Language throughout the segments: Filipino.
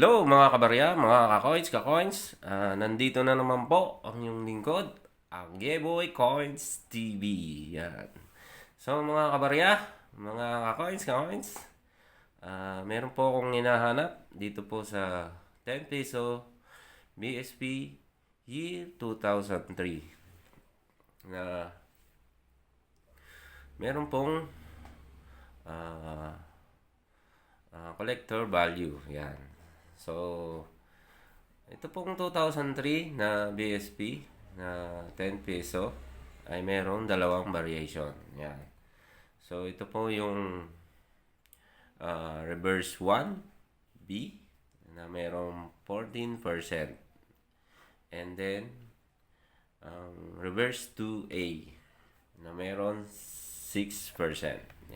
Hello mga kabarya, mga kakoins. Nandito na naman po ang inyong lingkod, ang Geboy Coins TV. Yan. So mga kabarya, mga kakoins, meron po akong hinahanap dito po sa 10 peso BSP year 2003 na meron pong ah, collector value. Yan. So, ito pong 2003 na BSP na 10 peso ay meron dalawang variation. Yan. So, ito po yung reverse 1B na merong 14%. And then, reverse 2A na meron 6%.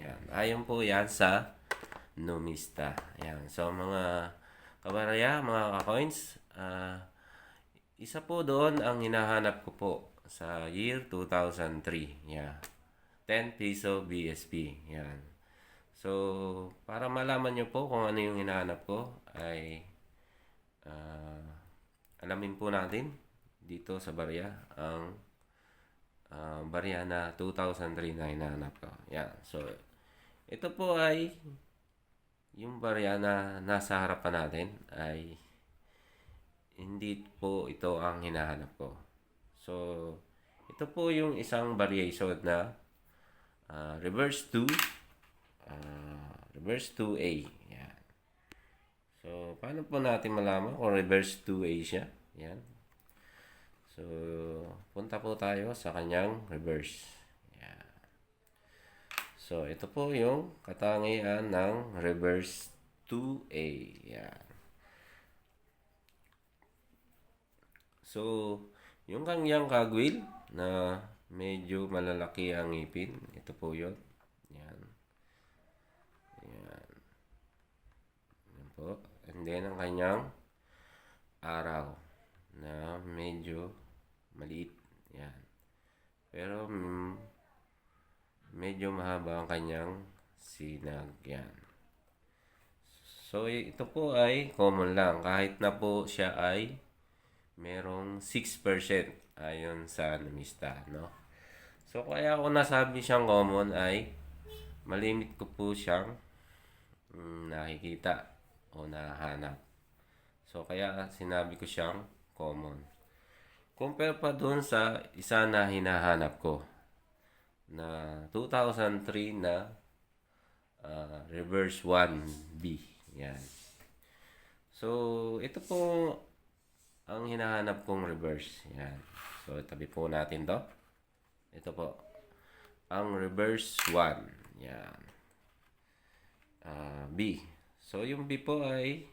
Yan. Ayon po yan sa Numista. Yan. So, mga kabaraya, mga ka-coins, isa po doon ang hinahanap ko po sa year 2003. Yeah. 10 peso BSP. Yan. So, para malaman nyo po kung ano yung hinahanap ko, ay alamin po natin dito sa barya ang barya na 2003 na hinahanap ko. Yan. So, ito po ay yung barya na nasa harapan natin ay hindi po ito ang hinahanap ko. So, ito po yung isang variation na reverse 2, reverse 2A. Yan. So, paano po natin malaman kung reverse 2A siya? Yan. So, punta po tayo sa kanyang reverse. So, ito po yung katangian ng reverse 2A. Yan. So, yung kanyang kagwil na medyo malalaki ang ngipin. Ito po yun. Yan. Yan. Yan po. And then, ang kanyang araw na medyo maliit. Yan. Pero, medyo mahaba ang kanyang sinag. Yan. So, ito po ay common lang. Kahit na po siya ay merong 6% ayon sa Numista, no? So, kaya ako nasabi siyang common ay malimit ko po siyang nakikita o nahanap. So, kaya sinabi ko siyang common. Compare pa dun sa isa na hinahanap ko na 2003 na reverse 1B. Yan. So, ito po ang hinahanap kong reverse. Yan. So, tabi po natin to. Ito po. Ang reverse 1. Yan. B. So, yung B po ay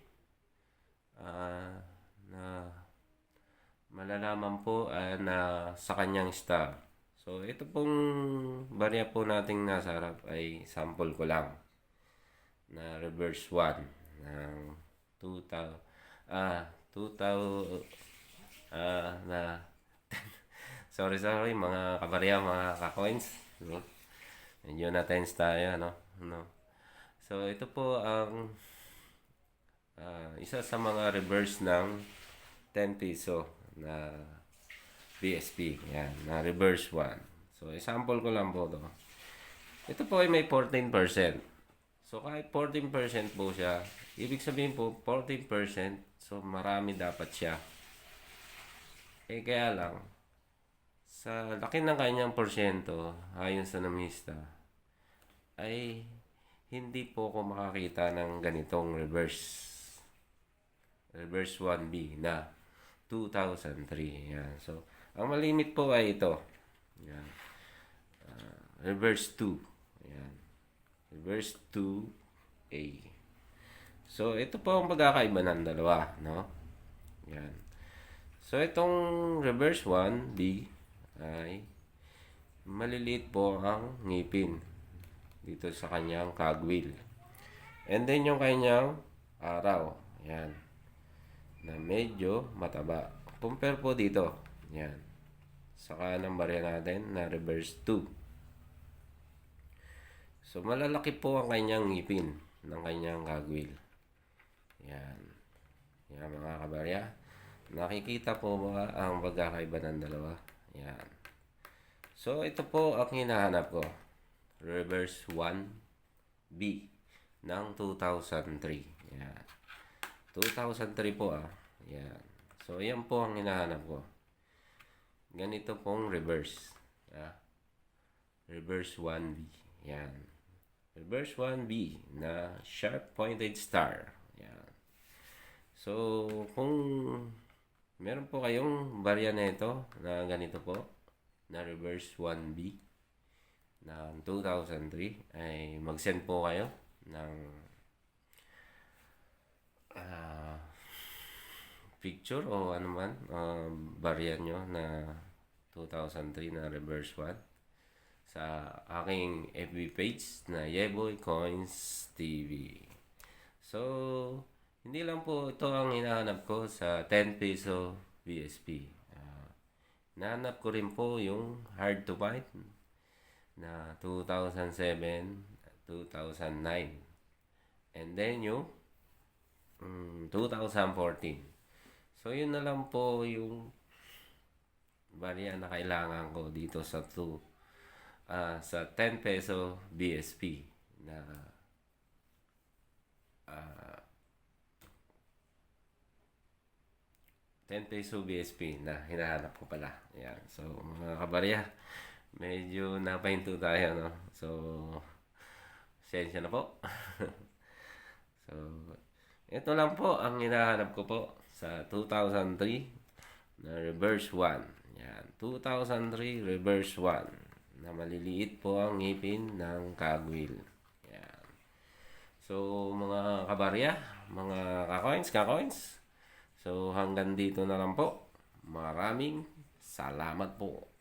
na malalaman po na sa kanyang star. So, ito pong barya po nating nasa harap ay sample ko lang na reverse 1 ng 2000 na sorry mga kabarya, mga ka-coins, no? Medyo na-tense tayo, no? So, ito po ang isa sa mga reverse ng 10 peso na BSP. Yan, na reverse 1. So, example ko lang po to. Ito po ay may 14%. So, kahit 14% po siya, ibig sabihin po, 14%, so marami dapat siya. Kaya lang, sa laki ng kanyang porsyento, ayon sa Numista, ay hindi po ako makakita ng ganitong reverse 1B na 2003. Yan. So, ang malimit po ay ito. Yan. Reverse 2. Yan. Reverse 2A. So, ito po ang pagkakaiba ng dalawa, no? Yan. So, itong reverse 1B ay maliliit po ang ngipin dito sa kanyang kagwil. And then, yung kanyang araw. Yan. Na medyo mataba. Compare po dito. Yan. Sa kanang barya natin na reverse 2. So, malalaki po ang kanyang ngipin ng kanyang kagwil. Yan. Yan mga kabarya. Nakikita po ba ang pagkakaiba ng dalawa? Yan. So, ito po ang hinahanap ko. Reverse 1B ng 2003. Yan. 2003 po Yan. So, yan po ang hinahanap ko. Ganito pong reverse. Reverse 1B. Yan. Reverse 1B na sharp pointed star. Yan. So, kung meron po kayong barya na ito na ganito po, na reverse 1B na 2003, ay mag-send po kayo ng picture o ano man, barya nyo na 2003 na reverse 1 sa aking FB page na Yeboy Coins TV. So, hindi lang po ito ang hinahanap ko sa 10 peso BSP. Nahanap ko rin po yung hard to find na 2007, 2009. And then yung 2014. So, yun na lang po yung barya na kailangan ko dito sa 10 peso BSP na 10 peso BSP na hinahanap ko pala. Yan. So, mga kabarya, medyo napahinto tayo, no? So, sensya na po. So, ito lang po ang hinahanap ko po sa 2003 na reverse 1. Yan. 2003 reverse 1 na maliliit po ang ngipin ng kagwil. Yan. So, mga kabarya, mga kakoins. So, hanggang dito na lang po. Maraming salamat po.